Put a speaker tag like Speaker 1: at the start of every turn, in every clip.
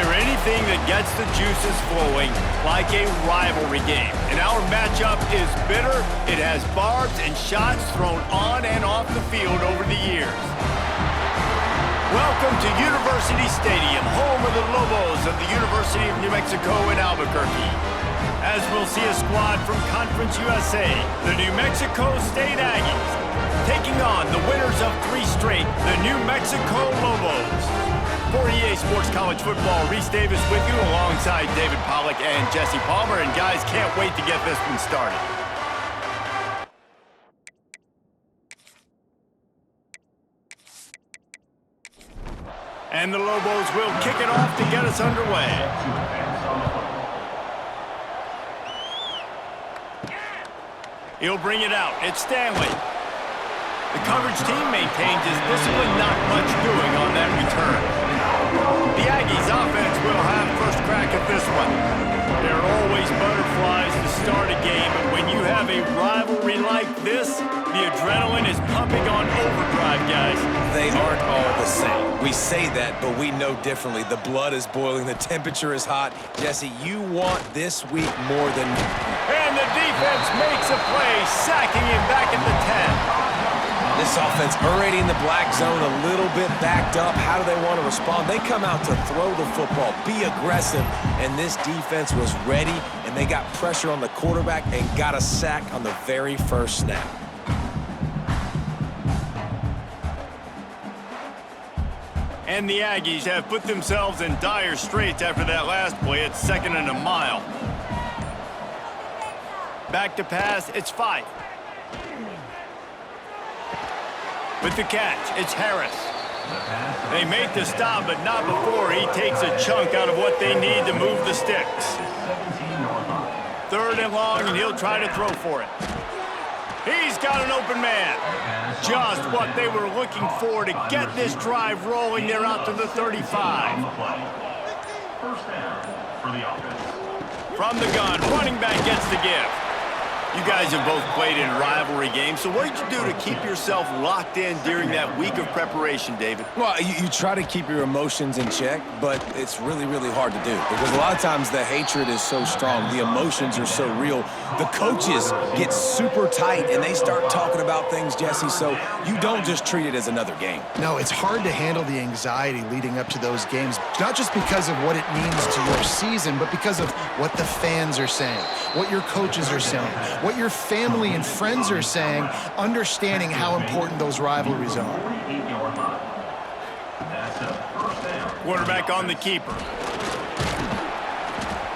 Speaker 1: there anything that gets the juices flowing like a rivalry game? And our matchup is bitter. It has barbs and shots thrown on and off the field over the years. Welcome to University Stadium, home of the Lobos of the University of New Mexico in Albuquerque. As we'll see a squad from Conference USA, the New Mexico State Aggies, taking on the winners of 3 straight, the New Mexico Lobos. For EA Sports College Football, Reese Davis with you alongside David Pollack and Jesse Palmer. And guys, can't wait to get this one started. And the Lobos will kick it off to get us underway. He'll bring it out. It's Stanley. The coverage team maintains his discipline, not much doing on that return. The Aggies offense will have first crack at this one. There are always butterflies to start a game, but when you have a rivalry like this, the adrenaline is pumping on overdrive, guys.
Speaker 2: They aren't all the same. We say that, but we know differently. The blood is boiling, the temperature is hot. Jesse, you want this week more than...
Speaker 1: And the defense makes a play, sacking him back at the 10.
Speaker 2: This offense already in the black zone, a little bit backed up. How do they want to respond? They come out to throw the football, be aggressive, and this defense was ready, and they got pressure on the quarterback and got a sack on the very first snap.
Speaker 1: And the Aggies have put themselves in dire straits after that last play. It's 2nd and a mile. Back to pass, it's 5. With the catch, it's Harris. They make the stop, but not before he takes a chunk out of what they need to move the sticks. 3rd and long, and he'll try to throw for it. He's got an open man. Just what they were looking for to get this drive rolling. They're out to the 35. From the gun, running back gets the give. You guys have both played in rivalry games, so what did you do to keep yourself locked in during that week of preparation, David?
Speaker 2: Well, you try to keep your emotions in check, but it's really, really hard to do because a lot of times the hatred is so strong, the emotions are so real. The coaches get super tight, and they start talking about things, Jesse, so you don't just treat it as another game.
Speaker 3: No, it's hard to handle the anxiety leading up to those games, not just because of what it means to your season, but because of what the fans are saying, what your coaches are saying, what your family and friends are saying, understanding how important those rivalries are.
Speaker 1: Quarterback on the keeper.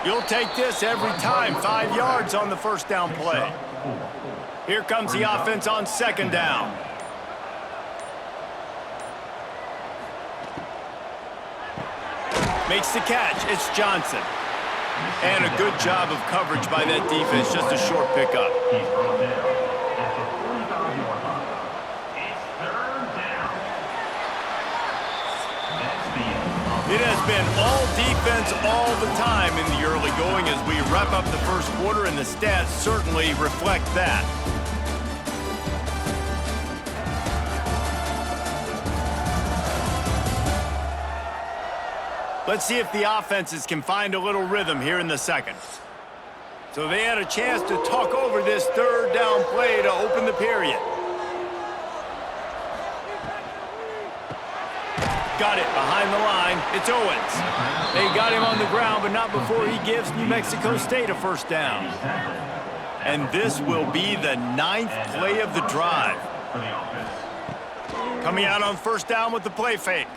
Speaker 1: You'll take this every time. 5 yards on the first down play. Here comes the offense on 2nd down. Makes the catch. It's Johnson. And a good job of coverage by that defense, just a short pickup. It has been all defense all the time in the early going as we wrap up the first quarter, and the stats certainly reflect that. Let's see if the offenses can find a little rhythm here in the second. So they had a chance to talk over this 3rd down play to open the period. Got it behind the line. It's Owens. They got him on the ground, but not before he gives New Mexico State a first down. And this will be the 9th play of the drive. Coming out on first down with the play fake.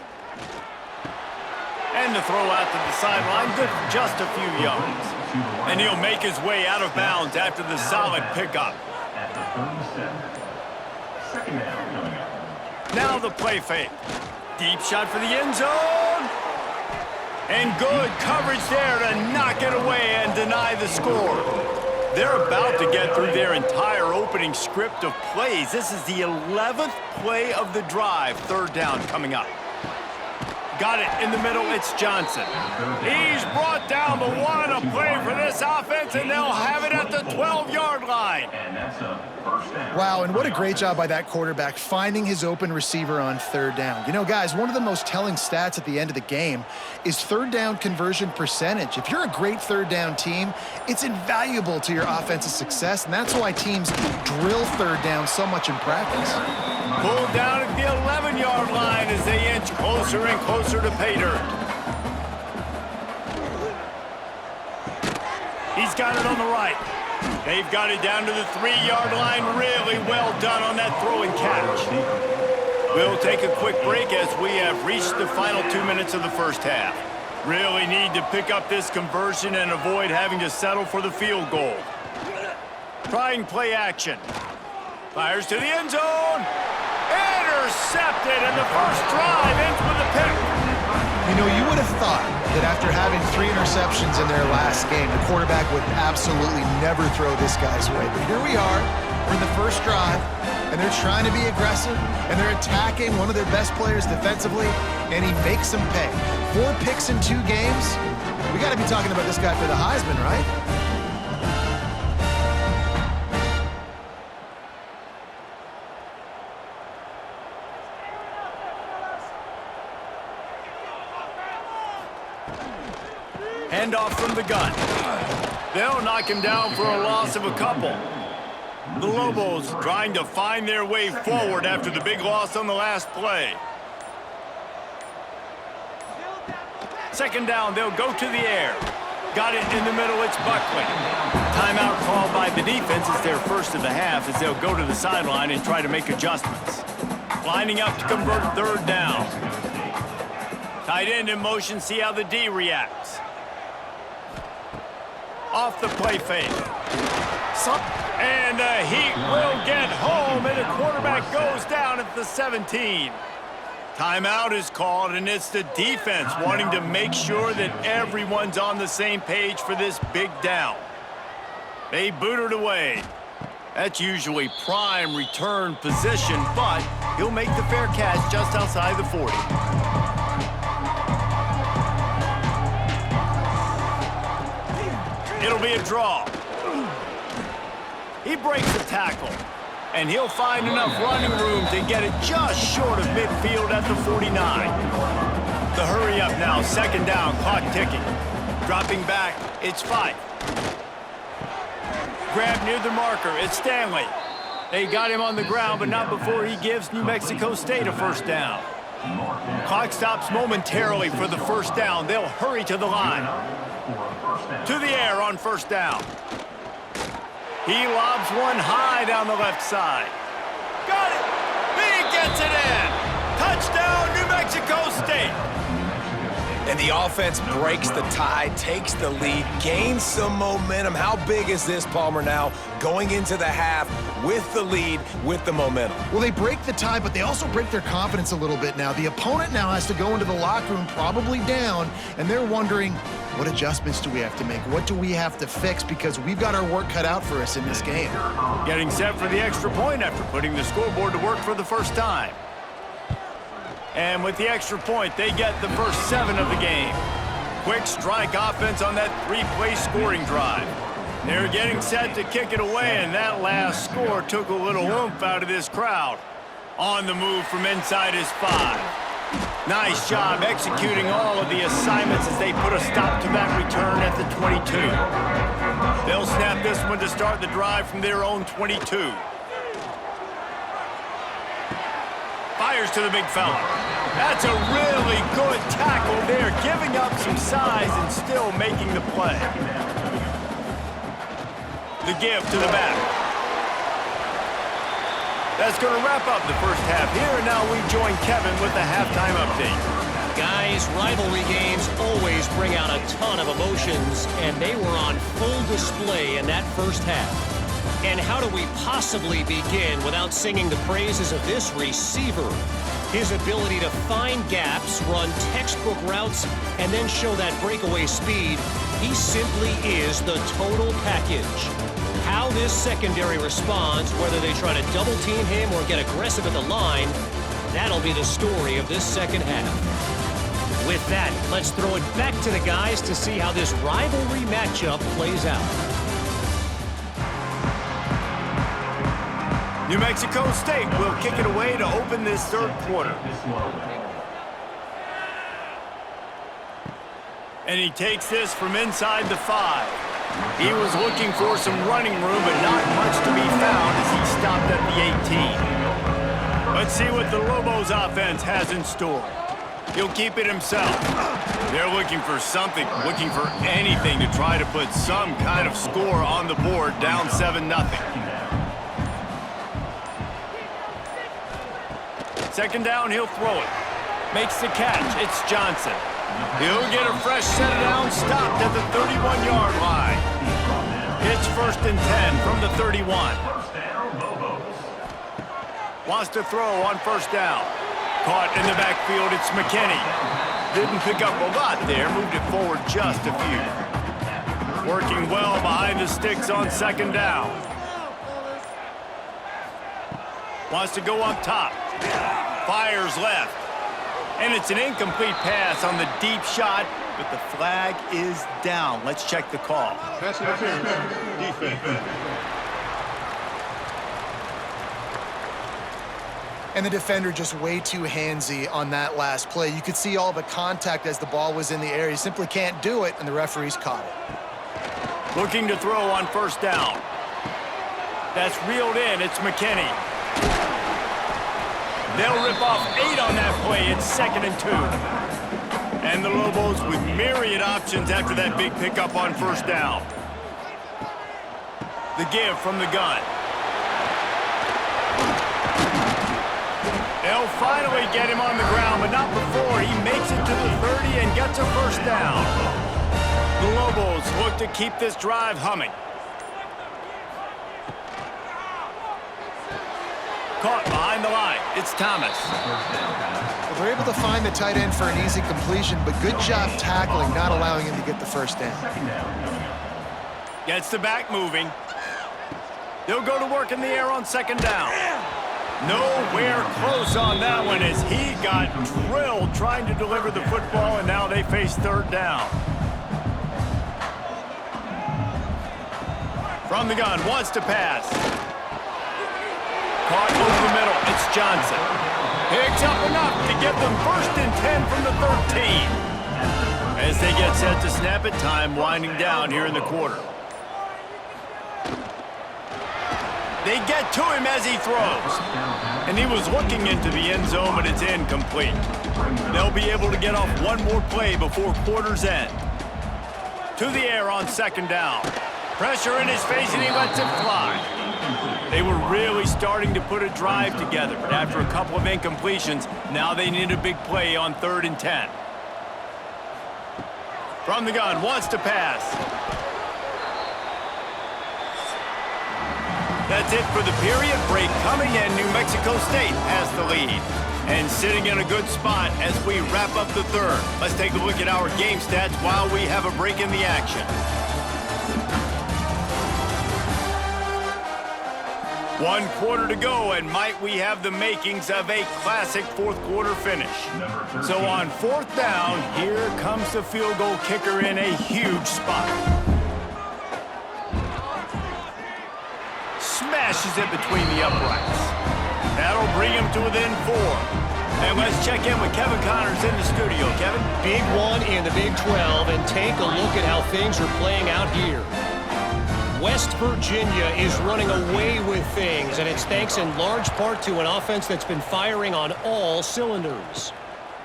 Speaker 1: And the throw out to the sideline, good for just a few yards. And he'll make his way out of bounds after the solid pickup. Now the play fake. Deep shot for the end zone. And good coverage there to knock it away and deny the score. They're about to get through their entire opening script of plays. This is the 11th play of the drive, 3rd down coming up. Got it in the middle, it's Johnson. He's brought down, but what a play for this offense, and they'll have it at the 12-yard line.
Speaker 3: Wow, and what a great job by that quarterback finding his open receiver on third down. You know, guys, one of the most telling stats at the end of the game is third down conversion percentage. If you're a great third down team, it's invaluable to your offensive success, and that's why teams drill third down so much in practice.
Speaker 1: Pulled down at the 11-yard line as they inch closer and closer to pay dirt. He's got it on the right. They've got it down to the 3-yard line. Really well done on that throw and catch. We'll take a quick break as we have reached the final 2 minutes of the first half. Really need to pick up this conversion and avoid having to settle for the field goal. Trying play action. Fires to the end zone. Intercepted, and the first drive ends with a pick.
Speaker 3: You know, you would have thought that after having 3 interceptions in their last game, the quarterback would absolutely never throw this guy's way. But here we are, we're in the first drive, and they're trying to be aggressive, and they're attacking one of their best players defensively, and he makes them pay. 4 picks in 2 games. We got to be talking about this guy for the Heisman, right?
Speaker 1: Handoff from the gun. They'll knock him down for a loss of a couple. The Lobos trying to find their way forward after the big loss on the last play. Second down, they'll go to the air. Got it in the middle, it's Buckley. Timeout called by the defense. It's their first of the half as they'll go to the sideline and try to make adjustments. Lining up to convert third down. Tight end in motion, see how the D reacts. Off the play fake. And the Heat will get home, and the quarterback goes down at the 17. Timeout is called, and it's the defense wanting to make sure that everyone's on the same page for this big down. They boot it away. That's usually prime return position, but he'll make the fair catch just outside the 40. It'll be a draw. He breaks the tackle, and he'll find enough running room to get it just short of midfield at the 49. The hurry up now, second down, clock ticking. Dropping back, it's 5. Grab near the marker, it's Stanley. They got him on the ground, but not before he gives New Mexico State a first down. Clock stops momentarily for the first down. They'll hurry to the line. To the air on first down. He lobs one high down the left side. Got it! He gets it in! Touchdown, New Mexico State!
Speaker 2: And the offense breaks the tie, takes the lead, gains some momentum. How big is this, Palmer, now going into the half with the lead, with the momentum?
Speaker 3: Well, they break the tie, but they also break their confidence a little bit now. The opponent now has to go into the locker room probably down, and they're wondering, what adjustments do we have to make? What do we have to fix? Because we've got our work cut out for us in this game.
Speaker 1: Getting set for the extra point after putting the scoreboard to work for the first time. And with the extra point, they get the first 7 of the game. Quick strike offense on that 3-play scoring drive. They're getting set to kick it away, and that last score took a little oomph out of this crowd. On the move from inside his 5. Nice job executing all of the assignments as they put a stop to that return at the 22. They'll snap this one to start the drive from their own 22. Fires to the big fella. That's a really good tackle there, giving up some size and still making the play. The give to the back. That's going to wrap up the first half here, and now we join Kevin with the halftime update.
Speaker 4: Guys, rivalry games always bring out a ton of emotions, and they were on full display in that first half. And how do we possibly begin without singing the praises of this receiver? His ability to find gaps, run textbook routes, and then show that breakaway speed, he simply is the total package. How this secondary responds, whether they try to double-team him or get aggressive at the line, that'll be the story of this second half. With that, let's throw it back to the guys to see how this rivalry matchup plays out.
Speaker 1: New Mexico State will kick it away to open this third quarter. And he takes this from inside the 5. He was looking for some running room, but not much to be found as he stopped at the 18. Let's see what the Lobos offense has in store. He'll keep it himself. They're looking for something, looking for anything to try to put some kind of score on the board, down 7-0. Second down, he'll throw it. Makes the catch. It's Johnson. He'll get a fresh set down, stopped at the 31-yard line. It's 1st and 10 from the 31. Wants to throw on 1st down. Caught in the backfield, it's McKinney. Didn't pick up a lot there, moved it forward just a few. Working well behind the sticks on 2nd down. Wants to go up top. Fires left. And it's an incomplete pass on the deep shot, but the flag is down. Let's check the call.
Speaker 5: Pass interference, defense.
Speaker 3: And the defender just way too handsy on that last play. You could see all the contact as the ball was in the air. He simply can't do it, and the referees caught it.
Speaker 1: Looking to throw on 1st down. That's reeled in. It's McKinney. They'll rip off 8 on that play. It's 2nd and 2. And the Lobos with myriad options after that big pickup on 1st down. The give from the gun. They'll finally get him on the ground, but not before he makes it to the 30 and gets a 1st down. The Lobos look to keep this drive humming. Caught behind the line. It's Thomas.
Speaker 3: Well, they're able to find the tight end for an easy completion, but good job tackling, not allowing him to get the 1st down.
Speaker 1: Gets the back moving. They'll go to work in the air on 2nd down. Nowhere close on that one as he got drilled trying to deliver the football, and now they face 3rd down. From the gun, wants to pass. Caught over the middle. It's Johnson. Picks up enough to get them 1st and 10 from the 13. As they get set to snap it, time winding down here in the quarter. They get to him as he throws. And he was looking into the end zone, but it's incomplete. They'll be able to get off one more play before quarter's end. To the air on 2nd down. Pressure in his face, and he lets it fly. They were really starting to put a drive together, but after a couple of incompletions, now they need a big play on 3rd and 10. From the gun, wants to pass. That's it for the period. Break coming, and New Mexico State has the lead. And sitting in a good spot as we wrap up the 3rd. Let's take a look at our game stats while we have a break in the action. 1 quarter to go, and might we have the makings of a classic 4th quarter finish. So on 4th down, here comes the field goal kicker in a huge spot. Smashes it between the uprights. That'll bring him to within 4. And let's check in with Kevin Connors in the studio. Kevin?
Speaker 4: Big one in the Big 12, and take a look at how things are playing out here. West Virginia is running away with things, and it's thanks in large part to an offense that's been firing on all cylinders.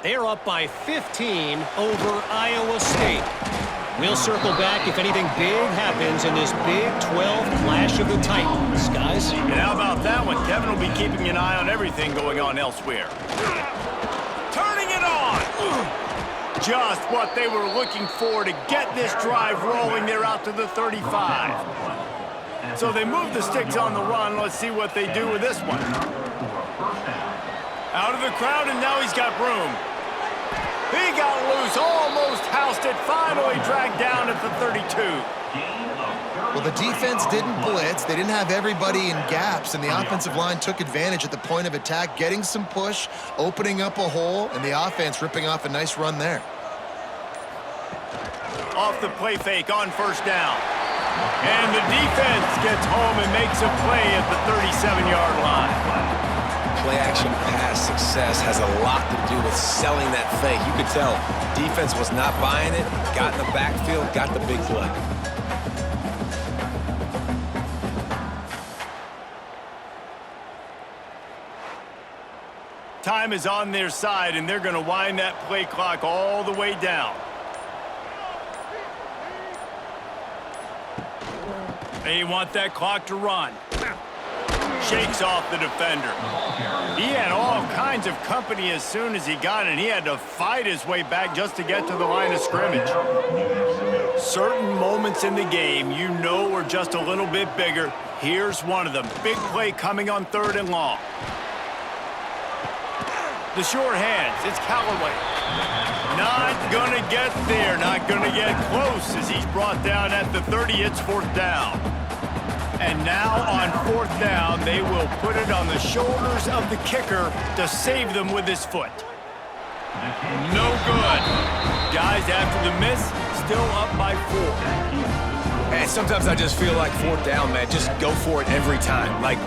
Speaker 4: They're up by 15 over Iowa State. We'll circle back if anything big happens in this Big 12 clash of the Titans, guys.
Speaker 1: And how about that one? Kevin will be keeping an eye on everything going on elsewhere. Turning it on! Just what they were looking for to get this drive rolling. They're out to the 35. So they move the sticks on the run. Let's see what they do with this one. Out of the crowd, and now he's got room. He got loose, almost housed it, finally dragged down at the 32.
Speaker 3: Well, the defense didn't blitz. They didn't have everybody in gaps, and the offensive line took advantage at the point of attack, getting some push, opening up a hole, and the offense ripping off a nice run there.
Speaker 1: Off the play fake on 1st down. And the defense gets home and makes a play at the 37-yard line.
Speaker 2: Play-action pass success has a lot to do with selling that fake. You could tell defense was not buying it, got in the backfield, got the big play.
Speaker 1: Time is on their side, and they're going to wind that play clock all the way down. They want that clock to run. Shakes off the defender. He had all kinds of company as soon as he got it. He had to fight his way back just to get to the line of scrimmage. Certain moments in the game you know are just a little bit bigger. Here's one of them. Big play coming on 3rd and long. The short hands. It's Callaway. Not going to get there. Not going to get close as he's brought down at the 30. It's 4th down. And now on 4th down, they will put it on the shoulders of the kicker to save them with his foot. No good. Guys, after the miss, still up by 4.
Speaker 2: And sometimes I just feel like 4th down, man, just go for it every time. Like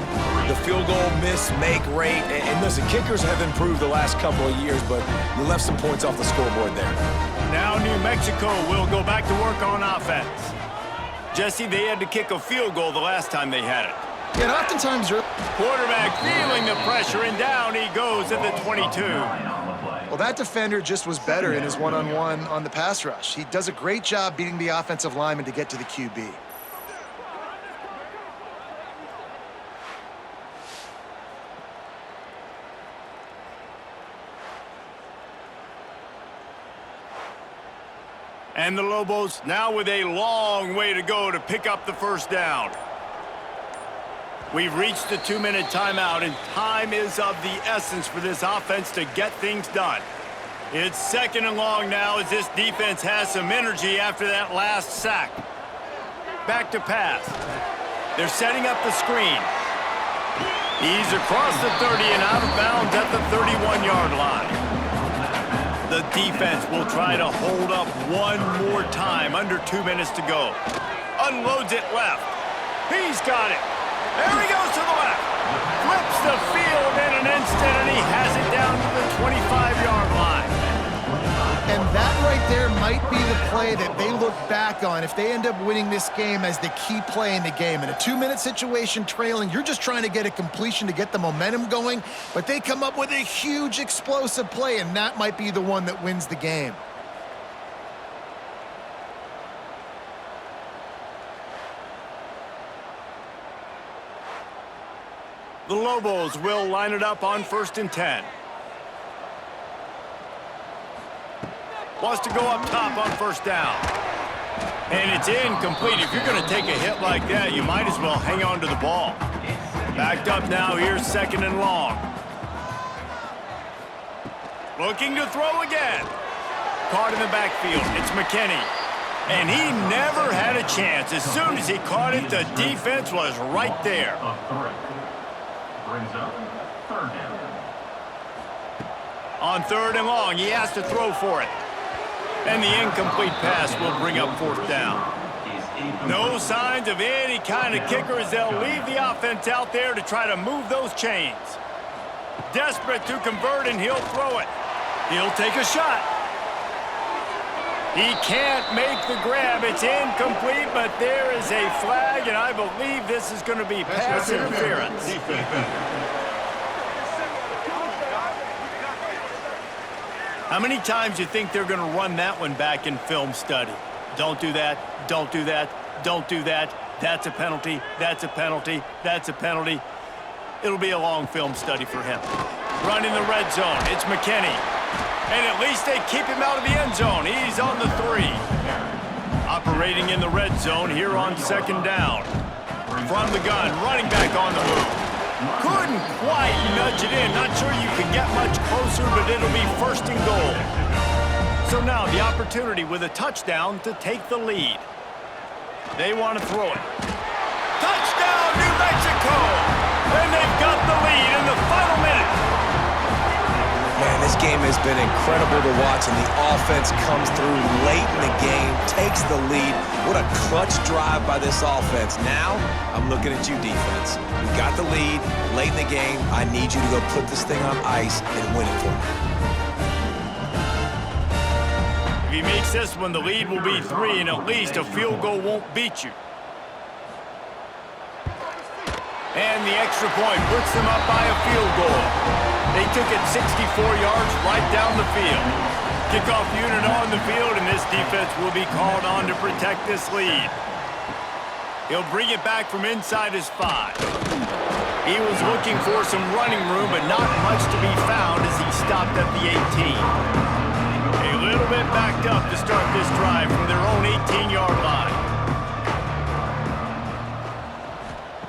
Speaker 2: the field goal miss-make rate. And listen, kickers have improved the last couple of years, but you left some points off the scoreboard there.
Speaker 1: Now New Mexico will go back to work on offense. Jesse, they had to kick a field goal the last time they had it.
Speaker 3: Yeah, and oftentimes
Speaker 1: Quarterback feeling the pressure, and down he goes at the 22.
Speaker 3: well, that defender just was better in his one-on-one on the pass rush. He does a great job beating the offensive lineman to get to the QB.
Speaker 1: And the Lobos now with a long way to go to pick up the 1st down. We've reached the 2-minute timeout, and time is of the essence for this offense to get things done. It's 2nd and long now as this defense has some energy after that last sack. Back to pass. They're setting up the screen. He's across the 30 and out of bounds at the 31-yard line. The defense will try to hold up one more time. Under 2 minutes to go. Unloads it left. He's got it. There he goes to the left. Flips the field in an instant, and he has it down to the 25-yard line.
Speaker 3: And that right there might be the play that they look back on if they end up winning this game as the key play in the game. In a 2-minute situation trailing, you're just trying to get a completion to get the momentum going, but they come up with a huge explosive play, and that might be the one that wins the game.
Speaker 1: The Lobos will line it up on 1st and 10. Wants to go up top on 1st down. And it's incomplete. If you're going to take a hit like that, you might as well hang on to the ball. Backed up now. Here's 2nd and long. Looking to throw again. Caught in the backfield. It's McKinney. And he never had a chance. As soon as he caught it, the defense was right there.
Speaker 5: Brings up 3rd down.
Speaker 1: On 3rd and long, he has to throw for it. And the incomplete pass will bring up 4th down. No signs of any kind of kicker as they'll leave the offense out there to try to move those chains. Desperate to convert, and he'll throw it. He'll take a shot. He can't make the grab. It's incomplete, but there is a flag, and I believe this is going to be pass interference. How many times do you think they're going to run that one back in film study? Don't do that, don't do that, don't do that. That's a penalty, that's a penalty, that's a penalty. It'll be a long film study for him. Run in the red zone, it's McKinney. And at least they keep him out of the end zone. He's on the 3. Operating in the red zone here on 2nd down. From the gun, running back on the move. Couldn't quite nudge it in. Not sure you can get much closer, but it'll be 1st and goal. So now the opportunity with a touchdown to take the lead. They want to throw it. Touchdown, New Mexico! And they've got the lead in the final minute.
Speaker 2: Man, this game has been incredible to watch, and the offense comes through late in the game, takes the lead. What a clutch drive by this offense. Now, I'm looking at you, defense. We got the lead late in the game. I need you to go put this thing on ice and win it for me.
Speaker 1: If he makes this one, the lead will be 3, and at least a field goal won't beat you. And the extra point puts them up by a field goal. They took it 64 yards right down the field. Kickoff unit on the field, and this defense will be called on to protect this lead. He'll bring it back from inside his 5. He was looking for some running room, but not much to be found as he stopped at the 18. A little bit backed up to start this drive from their own 18-yard line.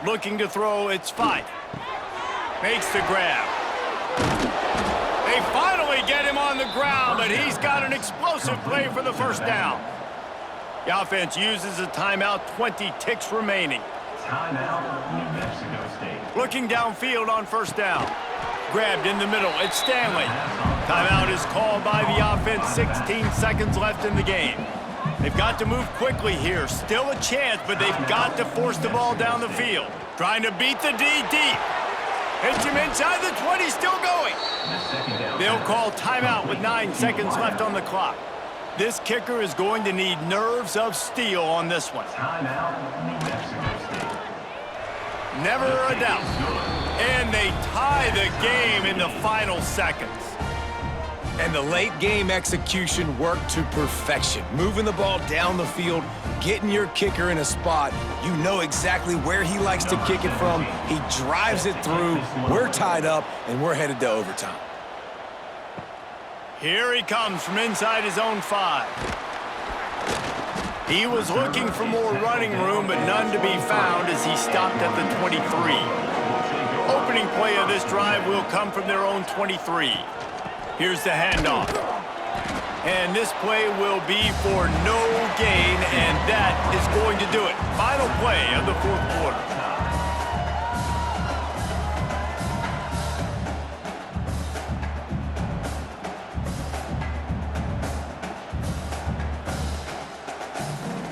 Speaker 1: Looking to throw, it's 5. Makes the grab. They finally get him on the ground, but he's got an explosive play for the first down. The offense uses a timeout, 20 ticks remaining.
Speaker 5: Timeout, New Mexico State.
Speaker 1: Looking downfield on first down. Grabbed in the middle, it's Stanley. Timeout is called by the offense, 16 seconds left in the game. They've got to move quickly here. Still a chance, but they've got to force the ball down the field. Trying to beat the D deep. Hits him inside the 20, still going. They'll call timeout with 9 seconds left on the clock. This kicker is going to need nerves of steel on this one.
Speaker 5: Timeout, New Mexico State.
Speaker 1: Never a doubt. And they tie the game in the final seconds.
Speaker 2: And the late game execution worked to perfection. Moving the ball down the field, getting your kicker in a spot. You know exactly where he likes to kick it from. He drives it through. We're tied up, and we're headed to overtime.
Speaker 1: Here he comes from inside his own 5. He was looking for more running room, but none to be found as he stopped at the 23. Opening play of this drive will come from their own 23. Here's the handoff. And this play will be for no gain, and that is going to do it. Final play of the 4th quarter.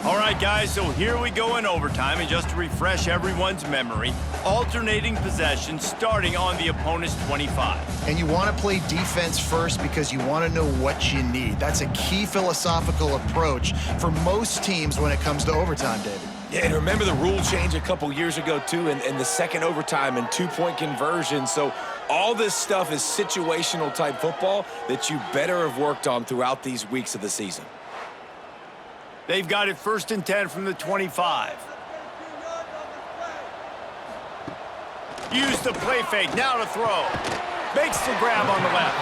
Speaker 1: All right, guys, so here we go in overtime, and just to refresh everyone's memory, alternating possession starting on the opponent's 25.
Speaker 3: And you want to play defense first because you want to know what you need. That's a key philosophical approach for most teams when it comes to overtime, David.
Speaker 2: Yeah, and remember the rule change a couple years ago, too, and the second overtime and 2-point conversion. So all this stuff is situational type football that you better have worked on throughout these weeks of the season.
Speaker 1: They've got it 1st and 10 from the 25. Use the play fake, now to throw. Makes the grab on the left.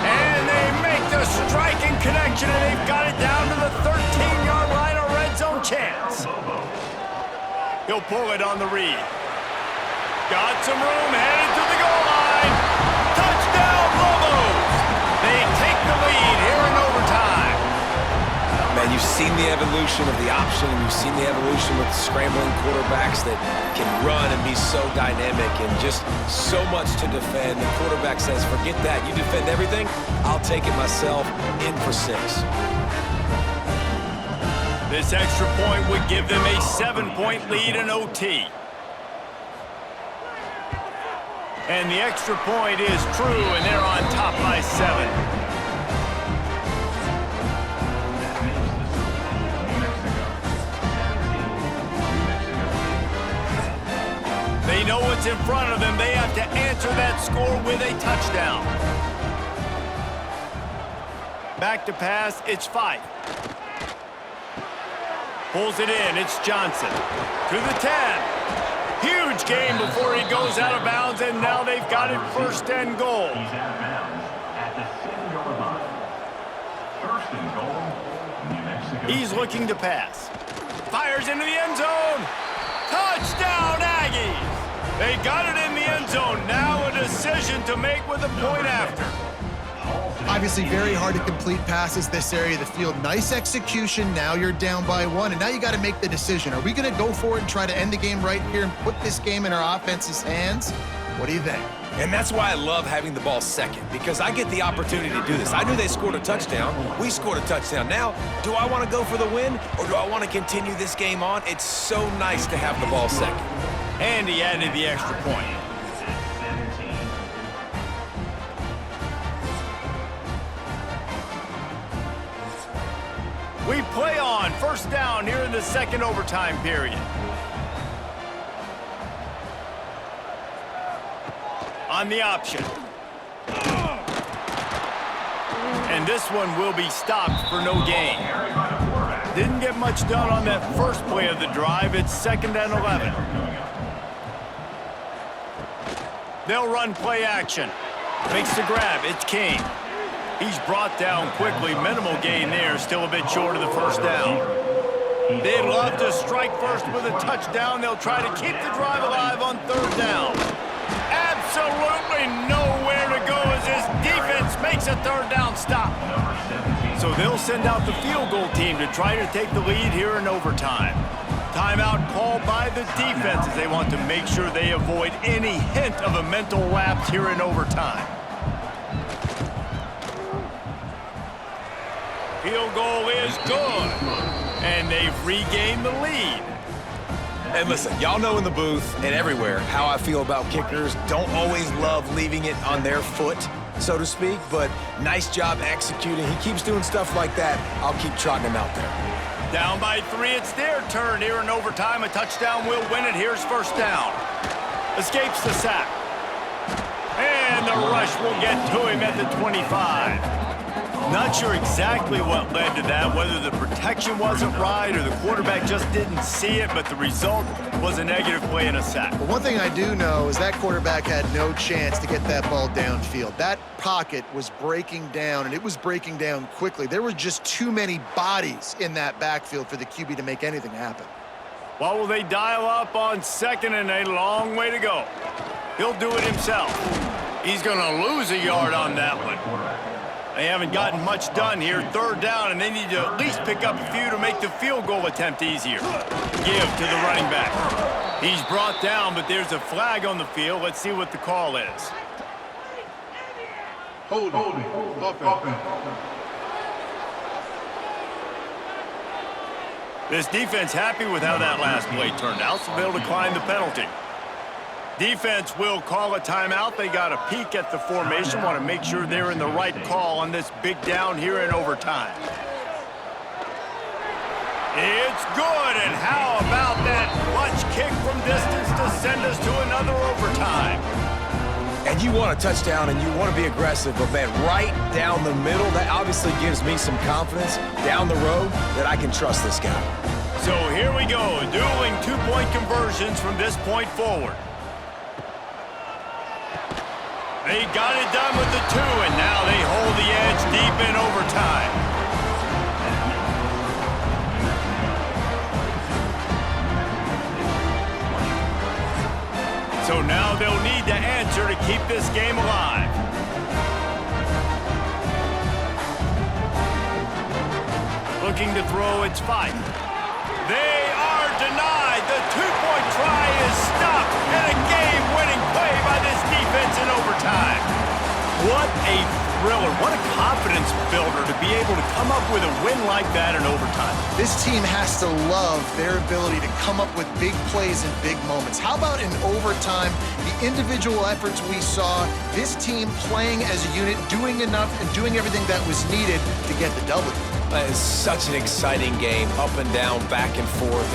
Speaker 1: And they make the striking connection, and they've got it down to the 13-yard line, a red zone chance. He'll pull it on the read. Got some room, headed to the goal line. Touchdown, Lobos! They take the lead here in overtime.
Speaker 2: Man, you've seen the evolution of the option, and you've seen the evolution with scrambling quarterbacks that can run and be so dynamic and just so much to defend. The quarterback says, forget that. You defend everything, I'll take it myself. In for 6.
Speaker 1: This extra point would give them a 7-point lead in OT. And the extra point is true, and they're on top by 7. They know what's in front of them. They have to answer that score with a touchdown. Back to pass, it's 5. Pulls it in, it's Johnson. To the 10. Huge gain before he goes out of bounds, and now they've got it 1st and goal.
Speaker 5: He's out of bounds at the 7-yard line. 1st and goal, New Mexico.
Speaker 1: He's looking to pass. Fires into the end zone. Touchdown, Aggies! They got it in the end zone. Now a decision to make with a point after.
Speaker 3: Obviously very hard to complete passes this area of the field. Nice execution. Now you're down by 1, and now you got to make the decision. Are we going to go for it and try to end the game right here and put this game in our offense's hands? What do you think?
Speaker 2: And that's why I love having the ball second, because I get the opportunity to do this. I knew they scored a touchdown. We scored a touchdown. Now, do I want to go for the win, or do I want to continue this game on? It's so nice to have the ball second.
Speaker 1: And he added the extra point. We play on first down here in the second overtime period. On the option. And this one will be stopped for no gain. Didn't get much done on that first play of the drive. It's 2nd and 11. They'll run play action. Makes the grab. It's King. He's brought down quickly. Minimal gain there. Still a bit short of the first down. They'd love to strike first with a touchdown. They'll try to keep the drive alive on 3rd down. Absolutely nowhere to go as this defense makes a 3rd down stop. So they'll send out the field goal team to try to take the lead here in overtime. Timeout called by the defense as they want to make sure they avoid any hint of a mental lapse here in overtime. Field goal is good, and they've regained the lead.
Speaker 2: And listen, y'all know in the booth and everywhere how I feel about kickers. Don't always love leaving it on their foot, so to speak, but nice job executing. He keeps doing stuff like that. I'll keep trotting him out there.
Speaker 1: Down by 3, it's their turn here in overtime. A touchdown will win it. Here's first down. Escapes the sack. And the rush will get to him at the 25. Not sure exactly what led to that, whether the protection wasn't right or the quarterback just didn't see it, but the result was a negative play and a sack.
Speaker 3: But one thing I do know is that quarterback had no chance to get that ball downfield. That pocket was breaking down, and it was breaking down quickly. There were just too many bodies in that backfield for the QB to make anything happen.
Speaker 1: What will they dial up on 2nd and a long way to go? He'll do it himself. He's going to lose a yard on that one. They haven't gotten much done here. 3rd down, and they need to at least pick up a few to make the field goal attempt easier. Give to the running back. He's brought down, but there's a flag on the field. Let's see what the call is.
Speaker 6: Holding. Offense.
Speaker 1: This defense happy with how that last play turned out, so they'll decline the penalty. Defense will call a timeout. They got a peek at the formation, want to make sure they're in the right call on this big down here in overtime. It's good, and how about that clutch kick from distance to send us to another overtime?
Speaker 2: And you want a touchdown and you want to be aggressive, but man, right down the middle, that obviously gives me some confidence down the road that I can trust this guy.
Speaker 1: So here we go, dueling 2-point conversions from this point forward. They got it done with the 2, and now they hold the edge deep in overtime. So now they'll need to answer to keep this game alive. Looking to throw, it's Fife. They are denied. The 2-point try is stopped, and a game-winning play by this defense in overtime. What a thriller. What a confidence builder to be able to come up with a win like that in overtime.
Speaker 3: This team has to love their ability to come up with big plays in big moments. How about in overtime, the individual efforts we saw, this team playing as a unit, doing enough and doing everything that was needed to get the W.
Speaker 2: It's such an exciting game, up and down, back and forth.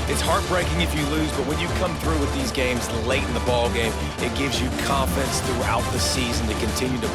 Speaker 2: It's heartbreaking if you lose, but when you come through with these games late in the ball game, it gives you confidence throughout the season to continue to